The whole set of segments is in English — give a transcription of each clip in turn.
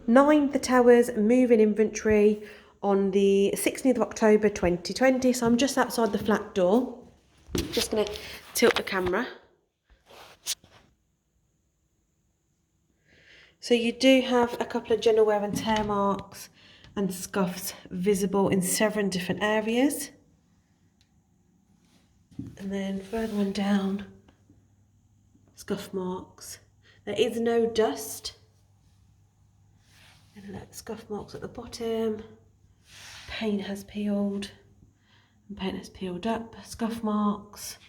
9 The Towers move-in inventory on the 16th of October 2020. So I'm just outside the flat door. Just going to tilt the camera. So you do have a couple of general wear and tear marks and scuffs visible in several different areas. And then further on down, scuff marks. There is no dust. And look, scuff marks at the bottom. Paint has peeled. And paint has peeled up. Scuff marks.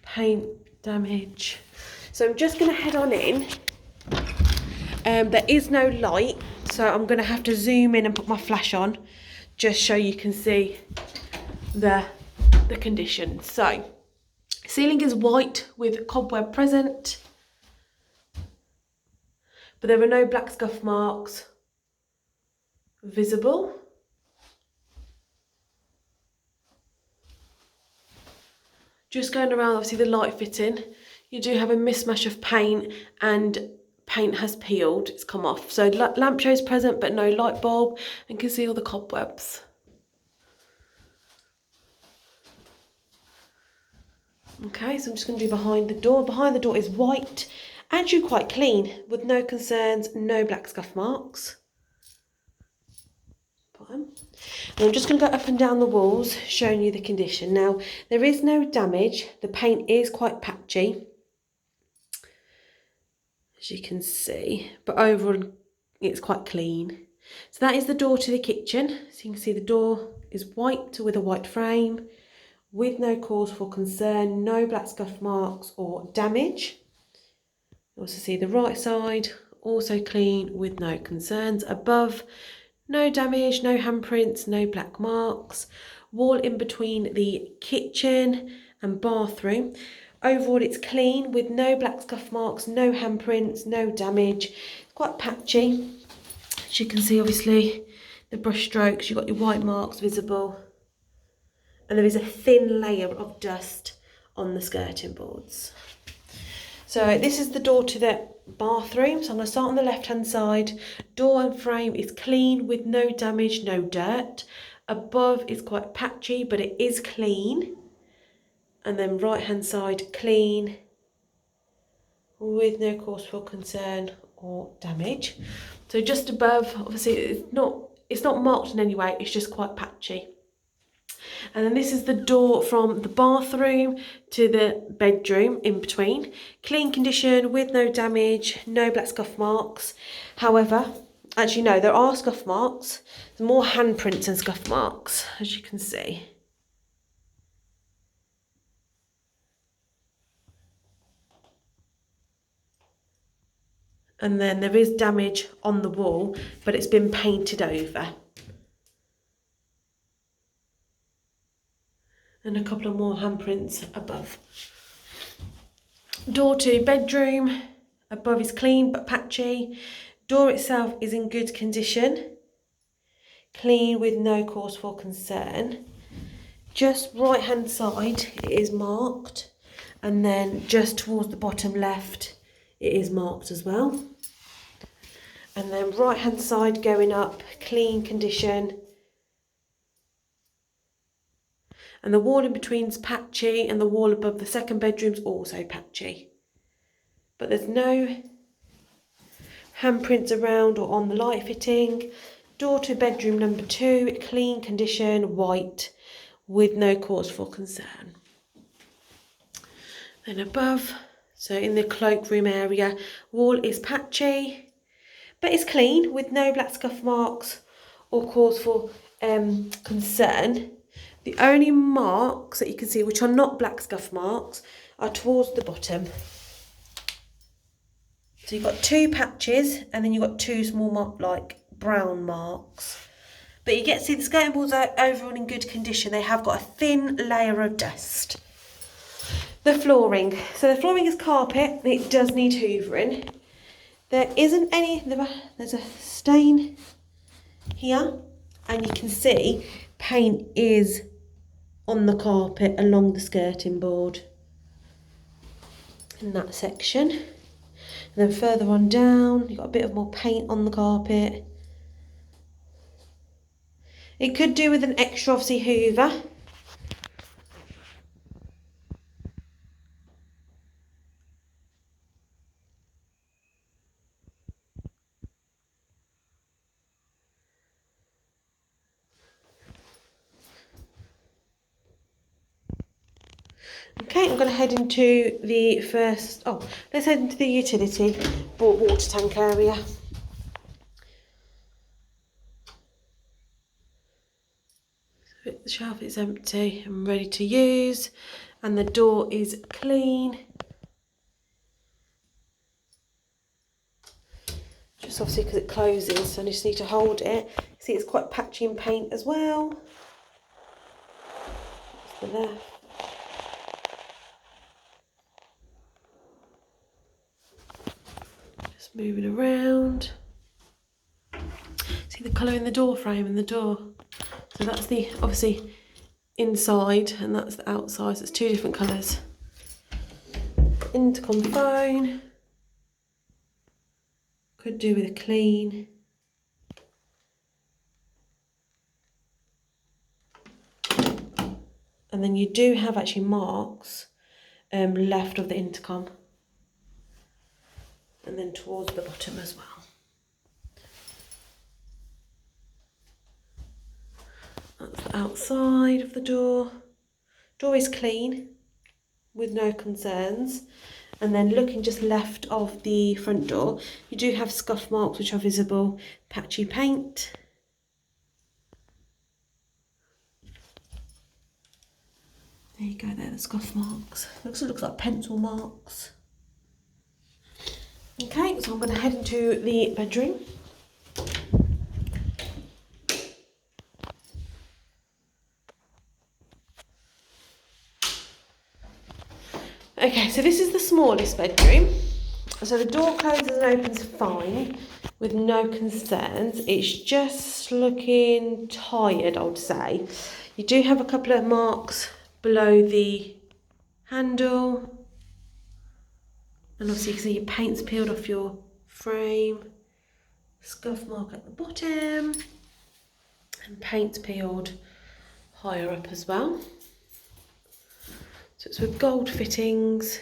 Paint damage. So I'm just going to head on in. There is no light, so I'm going to have to zoom in and put my flash on, just so you can see the condition. So, ceiling is white with cobweb present, but there are no black scuff marks visible. Just going around, obviously the light fitting, you do have a mismatch of paint, and paint has peeled, it's come off. So lampshade is present but no light bulb, and you can see all the cobwebs. Okay, so I'm just going to do behind the door. Behind the door is white, actually quite clean, with no concerns, no black scuff marks. And I'm just going to go up and down the walls, showing you the condition. Now, there is no damage, the paint is quite patchy, as you can see, but overall it's quite clean. So that is the door to the kitchen. So you can see the door is white with a white frame, with no cause for concern, no black scuff marks or damage. You also see the right side, also clean with no concerns. Above, no damage, no handprints, no black marks. Wall in between the kitchen and bathroom. Overall, it's clean with no black scuff marks, no handprints, no damage. It's quite patchy. As you can see, obviously, the brush strokes, you've got your white marks visible. And there is a thin layer of dust on the skirting boards. So this is the door to the bathroom. So I'm going to start on the left-hand side. Door and frame is clean with no damage, no dirt. Above is quite patchy, but it is clean. And then right-hand side, clean with no cause for concern or damage. So just above, obviously it's not marked in any way, it's just quite patchy. And then this is the door from the bathroom to the bedroom in between. Clean condition with no damage, no black scuff marks. However, actually no, there are scuff marks. There's more handprints and scuff marks, as you can see. And then there is damage on the wall, but it's been painted over. And a couple of more handprints above. Door to bedroom, above is clean but patchy. Door itself is in good condition. Clean with no cause for concern. Just right hand side it is marked, and then just towards the bottom left it is marked as well. And then right hand side going up, clean condition. And the wall in between is patchy, and the wall above the second bedroom is also patchy. But there's no handprints around or on the light fitting. Door to bedroom number 2, clean condition, white, with no cause for concern. Then above, so in the cloakroom area, wall is patchy, but it's clean with no black scuff marks or cause for concern. The only marks that you can see, which are not black scuff marks, are towards the bottom. So you've got 2 patches, and then you've got 2 small like brown marks. But you get to see the skirting boards are overall in good condition. They have got a thin layer of dust. The flooring. So the flooring is carpet, and it does need hoovering. There isn't any, there's a stain here, and you can see paint is on the carpet along the skirting board in that section. And then further on down, you've got a bit of more paint on the carpet. It could do with an extra, obviously, hoover. Okay, I'm going to head into the first, let's head into the utility water tank area. So the shelf is empty and ready to use, and the door is clean. Just obviously because it closes, so I just need to hold it. See, it's quite patchy in paint as well. That's the left. Just moving around. See the colour in the door frame and the door. So that's the, obviously, inside, and that's the outside. So it's two different colours. Intercom phone. Could do with a clean. And then you do have actually marks left of the intercom. And then towards the bottom as well. That's the outside of the door. Door is clean, with no concerns. And then looking just left of the front door, you do have scuff marks which are visible, patchy paint. There you go, there, the scuff marks. Looks like pencil marks. Okay, so I'm going to head into the bedroom. Okay, so this is the smallest bedroom. So the door closes and opens fine with no concerns. It's just looking tired, I would say. You do have a couple of marks below the handle. And obviously you can see your paint's peeled off your frame. Scuff mark at the bottom. And paint's peeled higher up as well. So it's with gold fittings.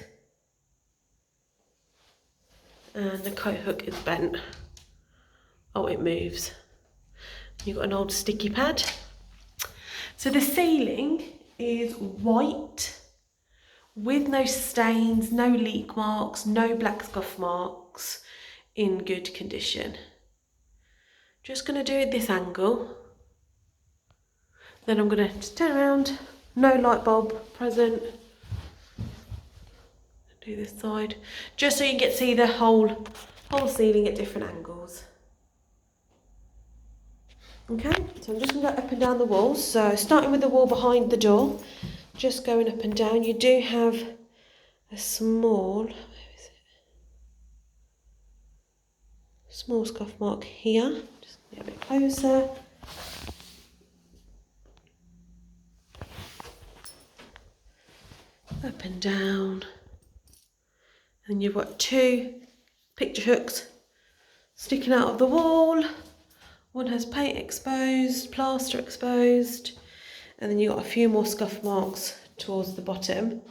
And the coat hook is bent. Oh, it moves. You've got an old sticky pad. So the ceiling is white with no stains, no leak marks, no black scuff marks, in good condition. Just going to do it this angle. Then I'm going to turn around, no light bulb present. Do this side, just so you can get to see the whole ceiling at different angles. Okay, so I'm just going to go up and down the walls. So starting with the wall behind the door, just going up and down. You do have a small scuff mark here. Just get a bit closer. Up and down. And you've got two picture hooks sticking out of the wall. One has paint exposed, plaster exposed, and then you've got a few more scuff marks towards the bottom.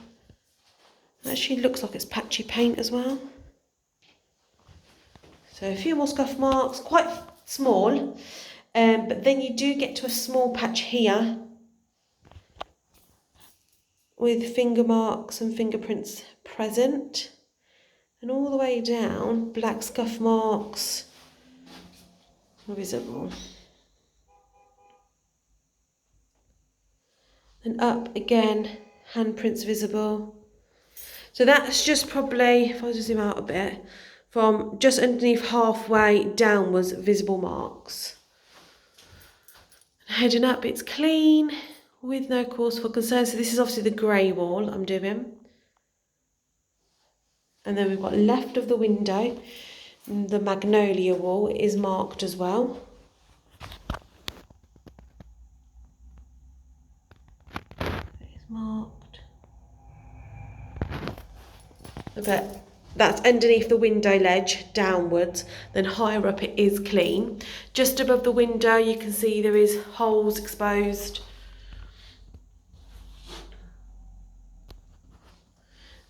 It actually looks like it's patchy paint as well. So a few more scuff marks, quite small, but then you do get to a small patch here with finger marks and fingerprints present. And all the way down, black scuff marks are visible. And up again, handprints visible. So that's just probably, if I just zoom out a bit, from just underneath halfway downwards, visible marks. And heading up, it's clean, with no cause for concern. So this is obviously the grey wall I'm doing. And then we've got left of the window, the magnolia wall is marked as well. It's marked. But That's underneath the window ledge downwards, then higher up it is clean. Just above the window you can see there is holes exposed.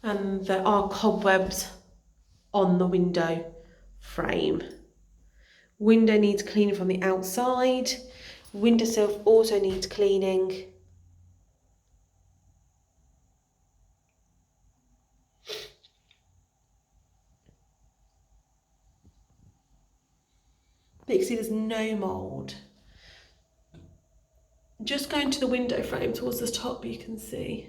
And there are cobwebs on the window frame. Window needs cleaning from the outside. Windowsill also needs cleaning. But you can see there's no mould. Just going to the window frame towards the top, you can see.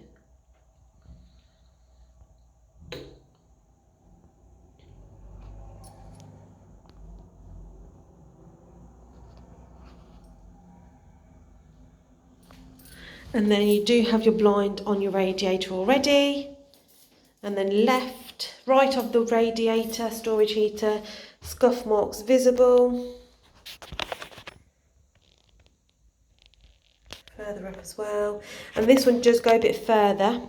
And then you do have your blind on your radiator already. And then right of the radiator, storage heater, scuff marks visible. Further up as well. And this one does go a bit further.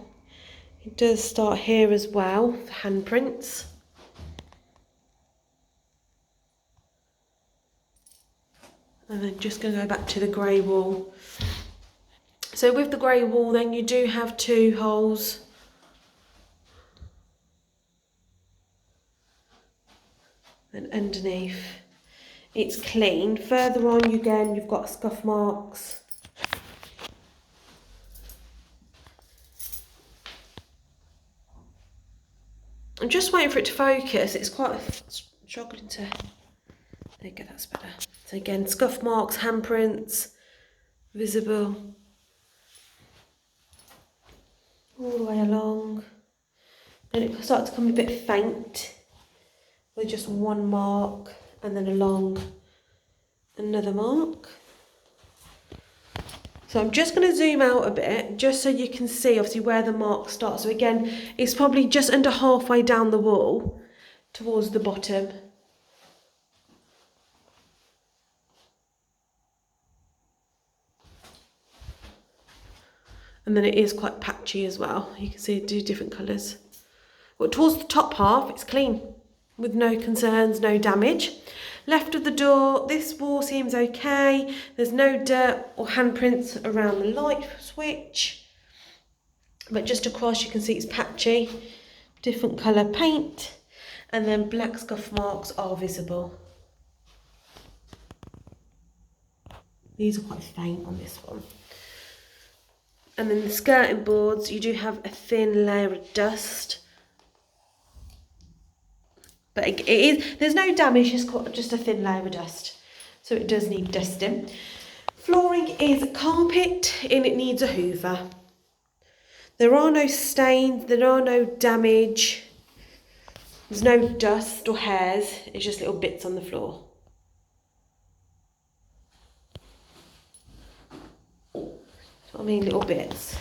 It does start here as well, the handprints. And then just going to go back to the grey wall. So with the grey wall then you do have 2 holes. And underneath it's clean. Further on again you've got scuff marks. I'm just waiting for it to focus. It's quite struggling to... There you go, that's better. So again, scuff marks, handprints, visible. All the way along. Then it starts to come a bit faint with just 1 mark and then along another mark. So I'm just going to zoom out a bit just so you can see obviously where the mark starts. So again, it's probably just under halfway down the wall towards the bottom. And then it is quite patchy as well. You can see it do different colours. But towards the top half, it's clean with no concerns, no damage. Left of the door, this wall seems okay. There's no dirt or handprints around the light switch. But just across you can see it's patchy. Different colour paint. And then black scuff marks are visible. These are quite faint on this one. And then the skirting boards, you do have a thin layer of dust. But it is, there's no damage, it's just a thin layer of dust. So it does need dusting. Flooring is carpet and it needs a hoover. There are no stains, there are no damage. There's no dust or hairs, it's just little bits on the floor. I mean little bits.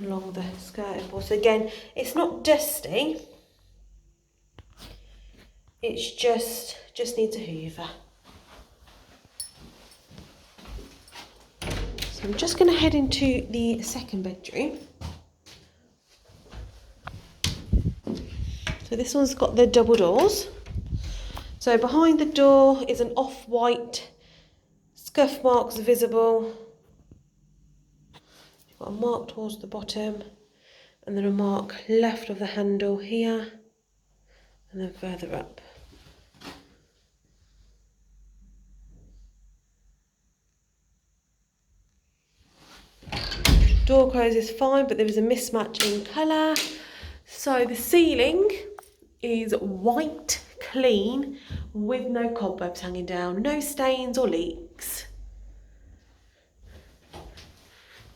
Along the skirting board. So again, it's not dusty. It's just needs a hoover. So I'm just going to head into the second bedroom. So this one's got the double doors. So behind the door is an off-white, scuff marks visible. You've got a mark towards the bottom and then a mark left of the handle here and then further up. Door closes fine, but there is a mismatch in colour. So the ceiling is white, clean, with no cobwebs hanging down, no stains or leaks.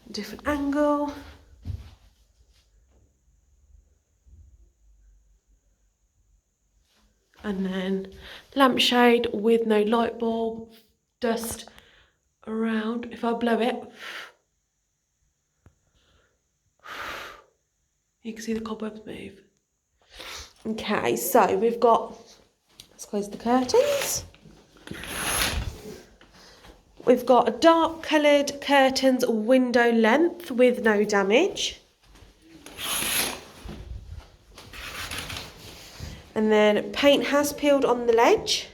Different angle. And then lampshade with no light bulb, dust around. If I blow it, you can see the cobwebs move. Okay, so we've got, let's close the curtains. We've got a dark coloured curtains window length with no damage. And then paint has peeled on the ledge.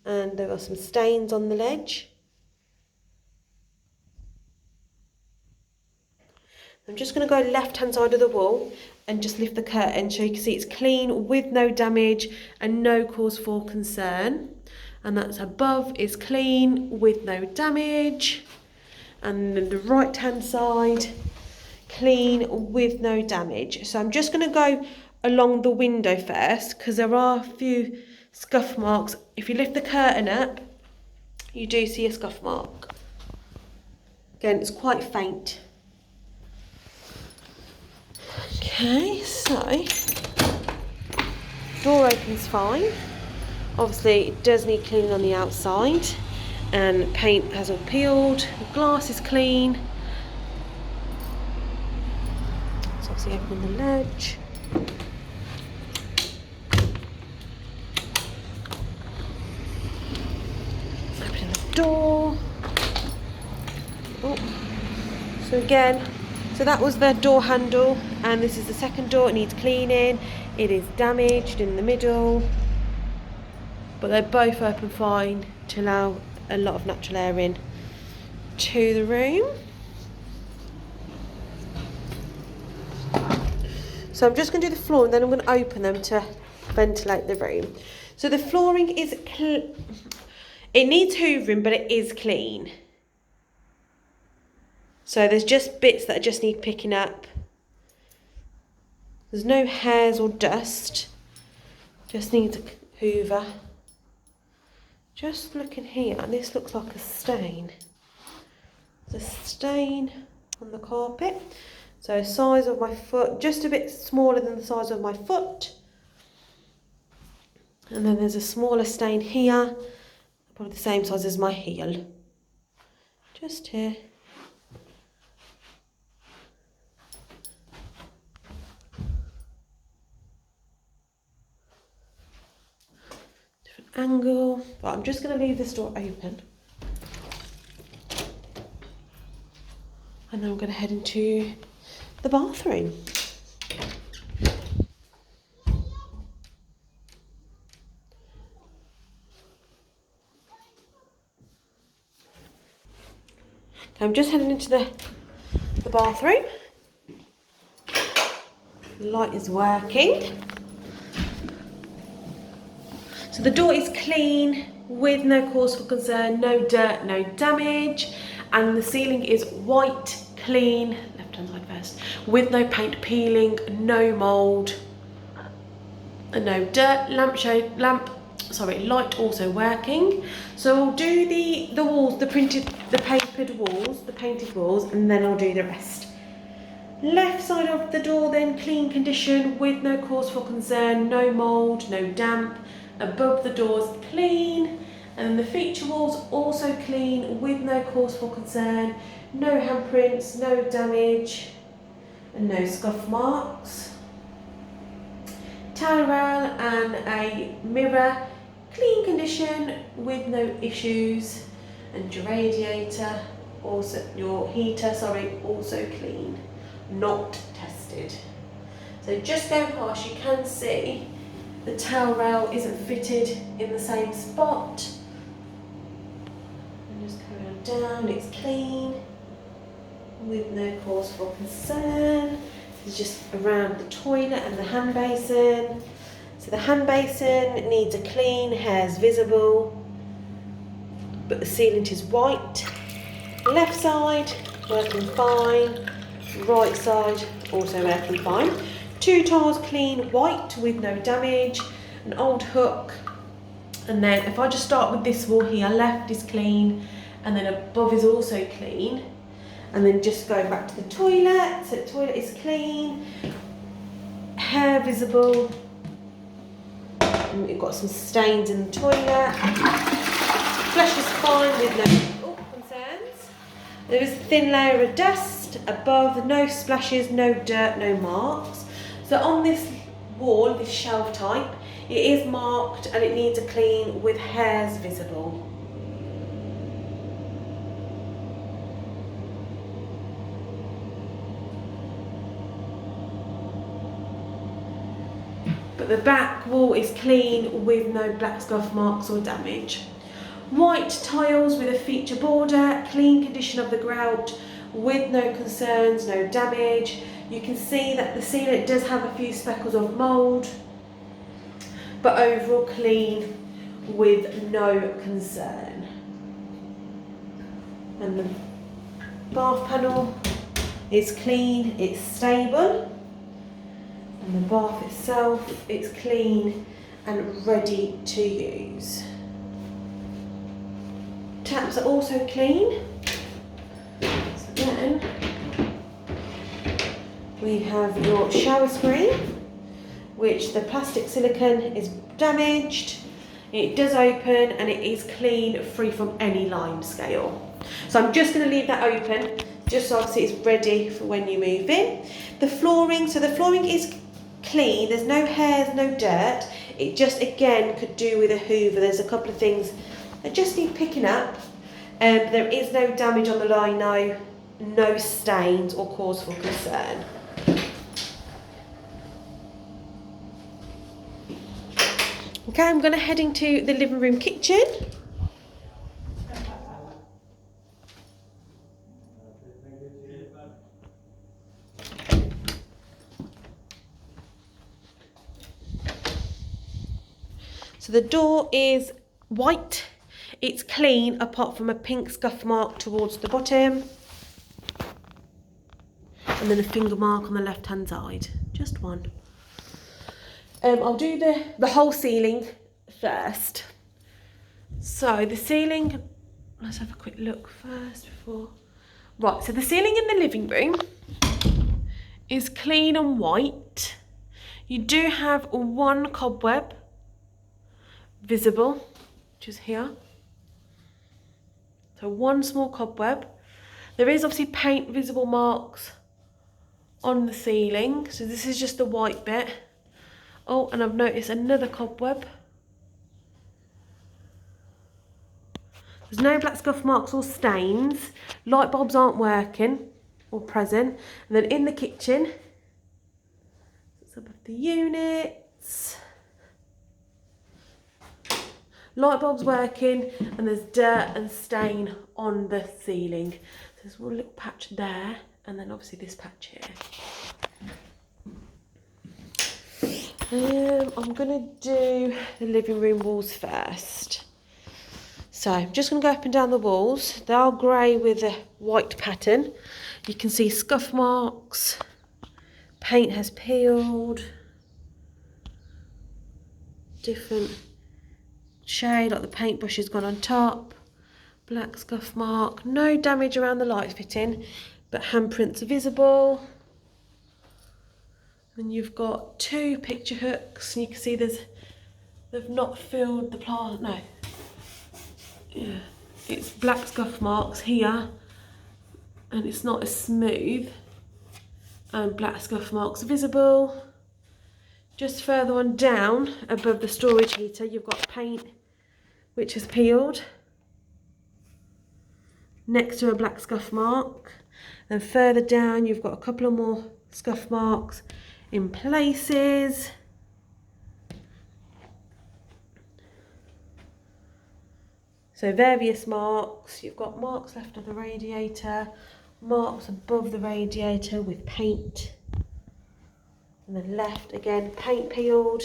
And there are some stains on the ledge. I'm just going to go left-hand side of the wall and just lift the curtain so you can see it's clean with no damage and no cause for concern. And that's above is clean with no damage. And then the right-hand side, clean with no damage. So I'm just going to go along the window first because there are a few scuff marks. If you lift the curtain up, you do see a scuff mark. Again, it's quite faint. Okay, so door opens fine. Obviously it does need cleaning on the outside and paint has all peeled. The glass is clean. So obviously opening the ledge. Opening the door. Oh. So again, so that was the door handle, and this is the second door. It needs cleaning. It is damaged in the middle, but they're both open fine to allow a lot of natural air in to the room. So I'm just going to do the floor and then I'm going to open them to ventilate the room. So the flooring is, it needs hoovering, but it is clean. So there's just bits that just need picking up. There's no hairs or dust. Just needs a hoover. Just looking here, and this looks like a stain. There's a stain on the carpet. So size of my foot, just a bit smaller than the size of my foot. And then there's a smaller stain here, probably the same size as my heel. Just here. Angle, but I'm just going to leave this door open and then I'm going to head into the bathroom. I'm just heading into the bathroom. The light is working. So the door is clean with no cause for concern, no dirt, no damage, and the ceiling is white, clean, left hand side first, with no paint peeling, no mould, and no dirt. Light also working. So I'll do the walls, the painted walls, and then I'll do the rest. Left side of the door then, clean condition with no cause for concern, no mould, no damp. Above the doors clean, and the feature walls also clean with no cause for concern, no handprints, no damage, and no scuff marks. Towel rail and a mirror, clean condition with no issues, and your radiator, also your heater, also clean, not tested. So just going past, you can see the towel rail isn't fitted in the same spot. And just carry on down, it's clean with no cause for concern. It's just around the toilet and the hand basin. So the hand basin needs a clean, hairs visible, but the sealant is white. Left side, working fine. Right side, also working fine. Two tiles clean, white with no damage, an old hook, and then if I just start with this wall here, left is clean, and then above is also clean, and then just going back to the toilet, so the toilet is clean, hair visible, and we've got some stains in the toilet, flush is fine with no concerns. There is a thin layer of dust above, no splashes, no dirt, no marks. So on this wall, this shelf type, it is marked and it needs a clean with hairs visible. but the back wall is clean with no black scuff marks or damage. White tiles with a feature border, clean condition of the grout with no concerns, no damage. You can see that the ceiling does have a few speckles of mould, but overall clean with no concern. And the bath panel is clean, it's stable. And the bath itself, it's clean and ready to use. Taps are also clean. So then we have your shower screen, which the plastic silicone is damaged. It does open and it is clean, free from any lime scale. So I'm just going to leave that open, just so obviously it's ready for when you move in. The flooring, so the flooring is clean, there's no hairs, no dirt. It just again could do with a hoover. There's a couple of things that just need picking up. There is no damage on the lino, no stains or cause for concern. Okay, I'm going to head into the living room kitchen. So the door is white, it's clean apart from a pink scuff mark towards the bottom. And then a finger mark on the left hand side, just one. I'll do the whole ceiling first. So the ceiling, let's have a quick look first before. Right, so the ceiling in the living room is clean and white. You do have one cobweb visible, which is here. So one small cobweb. There is obviously paint visible marks on the ceiling. So this is just the white bit. Oh, and I've noticed another cobweb. There's no black scuff marks or stains. Light bulbs aren't working or present. And then in the kitchen, it's above the units. Light bulb's working and there's dirt and stain on the ceiling. So there's one little patch there and then obviously this patch here. I'm gonna do the living room walls first. So I'm just gonna go up and down the walls. They are grey with a white pattern. You can see scuff marks, paint has peeled, different shade, like the paintbrush has gone on top, black scuff mark, no damage around the light fitting, but handprints are visible. And you've got two picture hooks, and you can see they've not filled the plant, no. Yeah, it's black scuff marks here, and it's not as smooth, and black scuff marks are visible. Just further on down, above the storage heater, you've got paint which has peeled next to a black scuff mark. And further down, you've got a couple of more scuff marks in places. So various marks. You've got marks left of the radiator, marks above the radiator with paint. And then left again, paint peeled.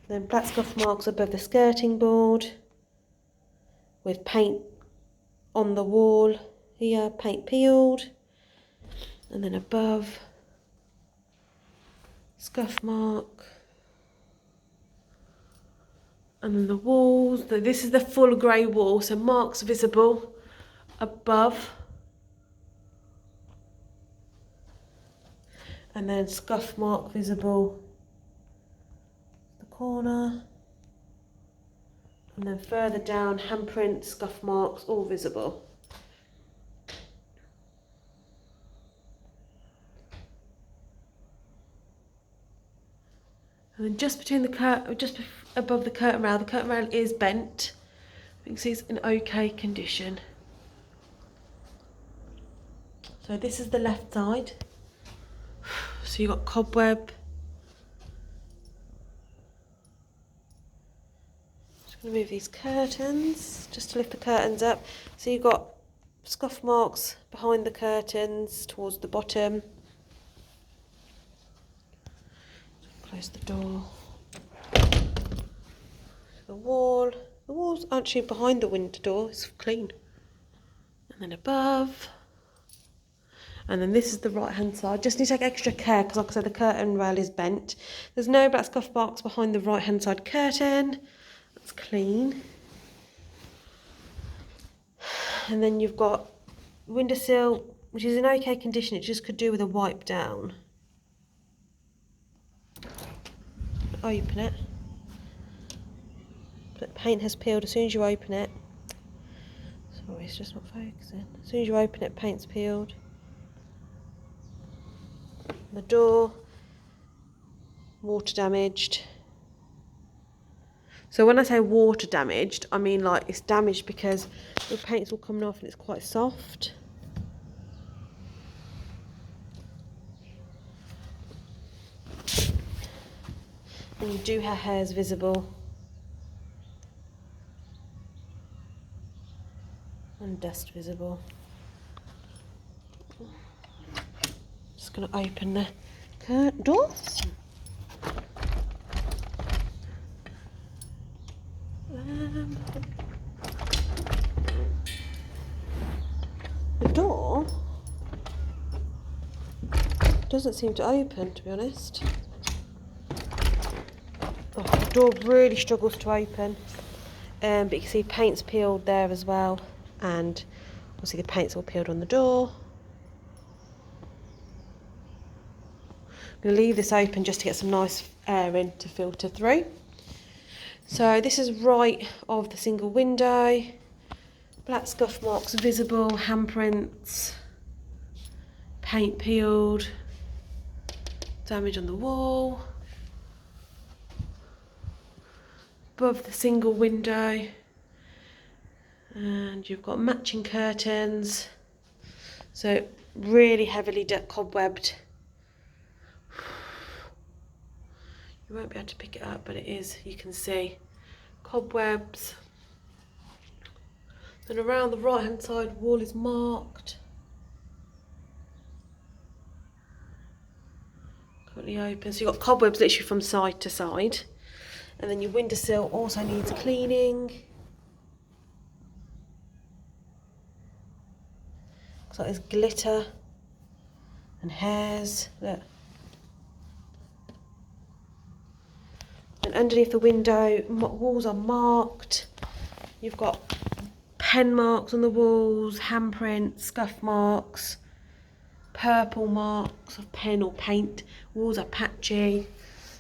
Then black scuff marks above the skirting board with paint on the wall here, paint peeled. And then above, scuff mark. And then the walls, this is the full grey wall, so marks visible above. And then scuff mark visible the corner. And then further down, handprint, scuff marks, all visible. And then just between the curtain, just above the curtain rail is bent. You can see it's in okay condition. So this is the left side. So you've got cobweb. Just going to move these curtains, just to lift the curtains up. So you've got scuff marks behind the curtains towards the bottom. Close the door. The wall's actually behind the window door, it's clean. And then above. And then this is the right hand side. Just need to take extra care because like I said, the curtain rail is bent. There's no black scuff marks behind the right hand side curtain. That's clean. And then you've got windowsill, which is in okay condition. It just could do with a wipe down. Open it. The paint has peeled as soon as you open it. Sorry, it's just not focusing. As soon as you open it, paint's peeled. The door, water damaged. So when I say water damaged, I mean like it's damaged because the paint's all coming off and it's quite soft. And you do have hairs visible. And dust visible. Just going to open the door. The door doesn't seem to open, to be honest. Oh, the door really struggles to open, but you can see paint's peeled there as well, and obviously the paint's all peeled on the door. I'm going to leave this open just to get some nice air in to filter through. So this is right of the single window. Black scuff marks visible, handprints, paint peeled, damage on the wall. Above the single window, and you've got matching curtains, so really heavily cobwebbed. You won't be able to pick it up, but it is, you can see cobwebs. Then around the right hand side wall is marked. Currently open, so you've got cobwebs literally from side to side. And then your windowsill also needs cleaning. Looks like there's glitter and hairs. Look. And underneath the window, walls are marked. You've got pen marks on the walls, handprints, scuff marks, purple marks of pen or paint. Walls are patchy.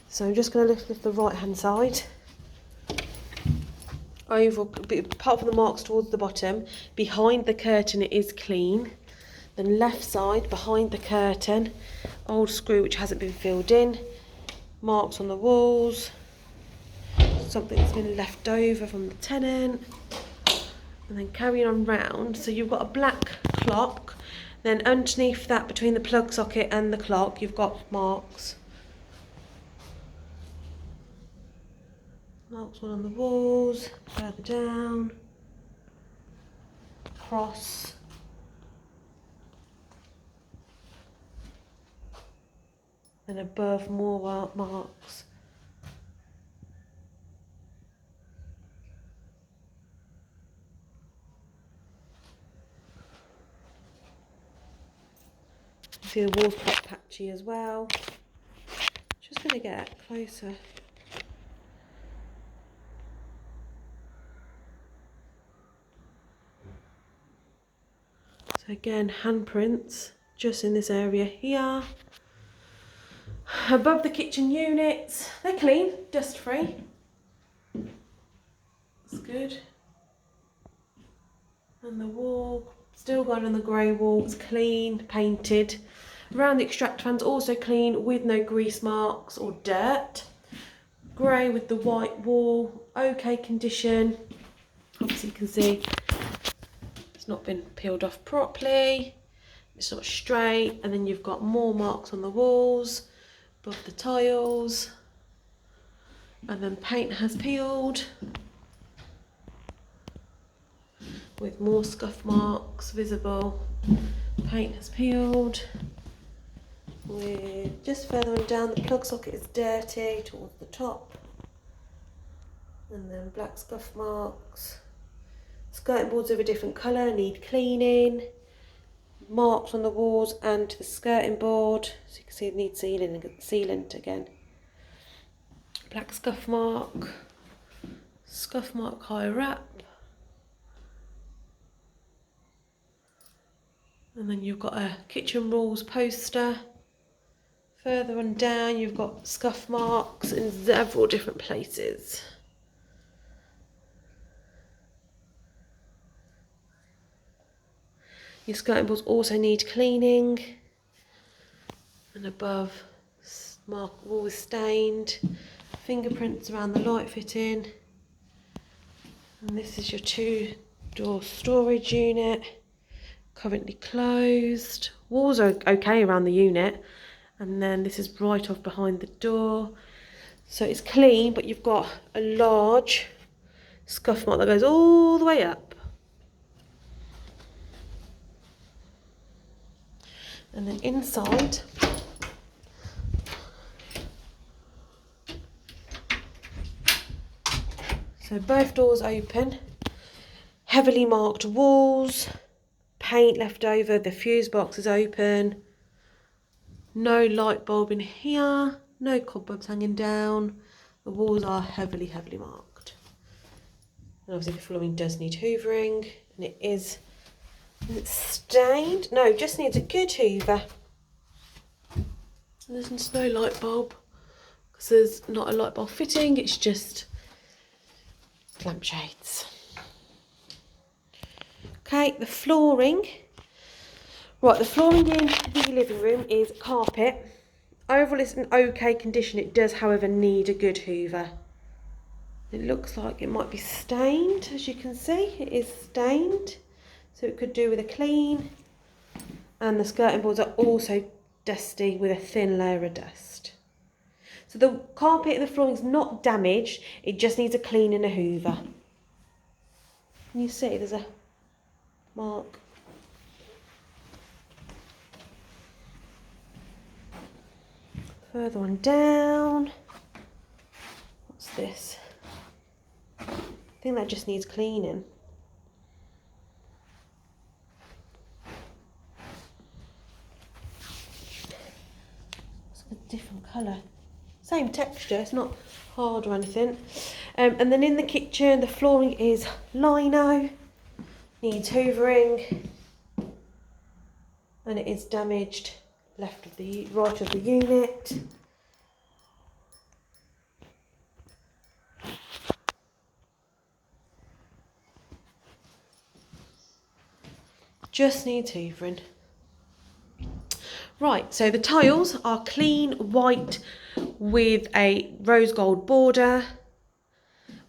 So I'm just going to lift the right hand side. Over, apart from the marks towards the bottom, behind the curtain it is clean. Then left side, behind the curtain, old screw which hasn't been filled in, marks on the walls, something that's been left over from the tenant. And then carrying on round, so you've got a black clock, then underneath that between the plug socket and the clock you've got marks. Marks one on the walls, further down, across. Then above more marks. You see the walls quite patchy as well. Just going to get closer. So again, handprints just in this area here. Above the kitchen units, they're clean, dust free. That's good. And the wall, still going on the grey wall, it's clean, painted. Around the extractor fans also clean with no grease marks or dirt. Grey with the white wall, okay condition. Obviously you can see it's not been peeled off properly. It's not straight, and then you've got more marks on the walls, above the tiles, and then paint has peeled with more scuff marks visible. Paint has peeled. With just further on down, the plug socket is dirty towards the top, and then black scuff marks. Skirting boards of a different colour need cleaning. Marks on the walls and the skirting board, so you can see it needs sealant again. Black scuff mark higher up, and then you've got a kitchen rules poster. Further on down you've got scuff marks in several different places. Your skirting boards also need cleaning, and above, wall is stained, fingerprints around the light fitting, and this is your 2-door storage unit, currently closed. Walls are okay around the unit, and then this is right off behind the door, so it's clean, but you've got a large scuff mark that goes all the way up. And then inside, so both doors open, heavily marked walls, paint left over, the fuse box is open, no light bulb in here, no cobwebs hanging down, the walls are heavily marked. And obviously the flooring does need hoovering, and it's stained. No, just needs a good hoover. And there's no light bulb because there's not a light bulb fitting, it's just lampshades. Okay, the flooring. Right, the flooring in the living room is carpet. Overall it's in okay condition. It does, however, need a good hoover. It looks like it might be stained, as you can see. It is stained, so it could do with a clean. And the skirting boards are also dusty with a thin layer of dust. So the carpet and the flooring is not damaged, it just needs a clean and a hoover. Can you see there's a mark? Further on down, what's this? I think that just needs cleaning. It's a different colour. Same texture, it's not hard or anything. And then in the kitchen, the flooring is lino, needs hoovering, and it is damaged left of the right of the unit. Just needs hoovering. Right, so the tiles are clean white with a rose gold border,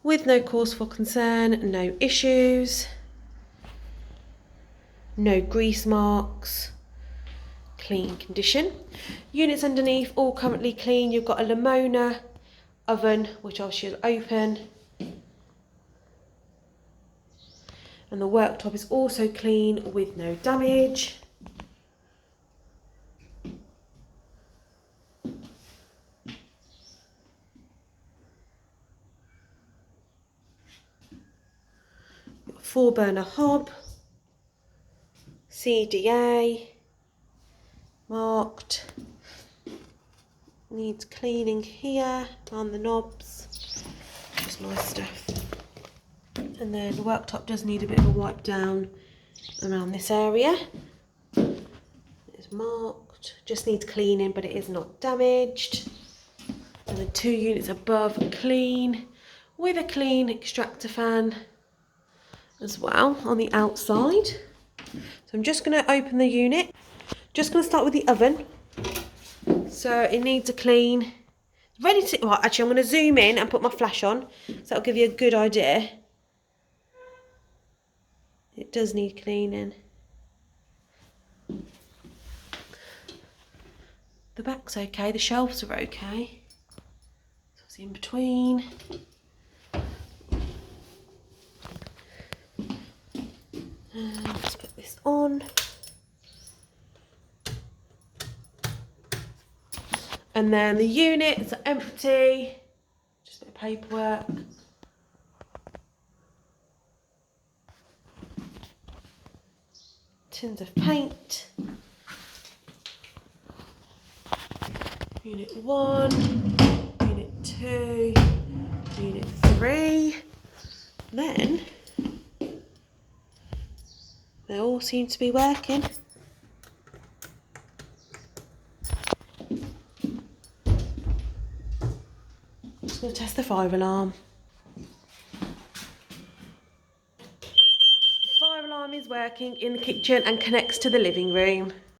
with no cause for concern, no issues, no grease marks, clean condition. Units underneath all currently clean. You've got a Lamona oven, which I should open, and the worktop is also clean with no damage. Got a 4-burner hob, CDA, marked, needs cleaning here, around the knobs, just nice stuff. And then the worktop does need a bit of a wipe down around this area. It's marked, just needs cleaning, but it is not damaged. And the 2 units above are clean, with a clean extractor fan as well on the outside. So I'm just going to open the unit. Just going to start with the oven. So it needs a clean. Ready to, well, actually I'm going to zoom in and put my flash on, so that'll give you a good idea. It does need cleaning. The back's okay, the shelves are okay. So it's in between. And let's put this on. And then the units are empty. Just a bit of paperwork. Tins of paint. Unit 1, Unit 2, Unit 3. Then they all seem to be working. Just going to test the fire alarm. Fire alarm is working in the kitchen and connects to the living room.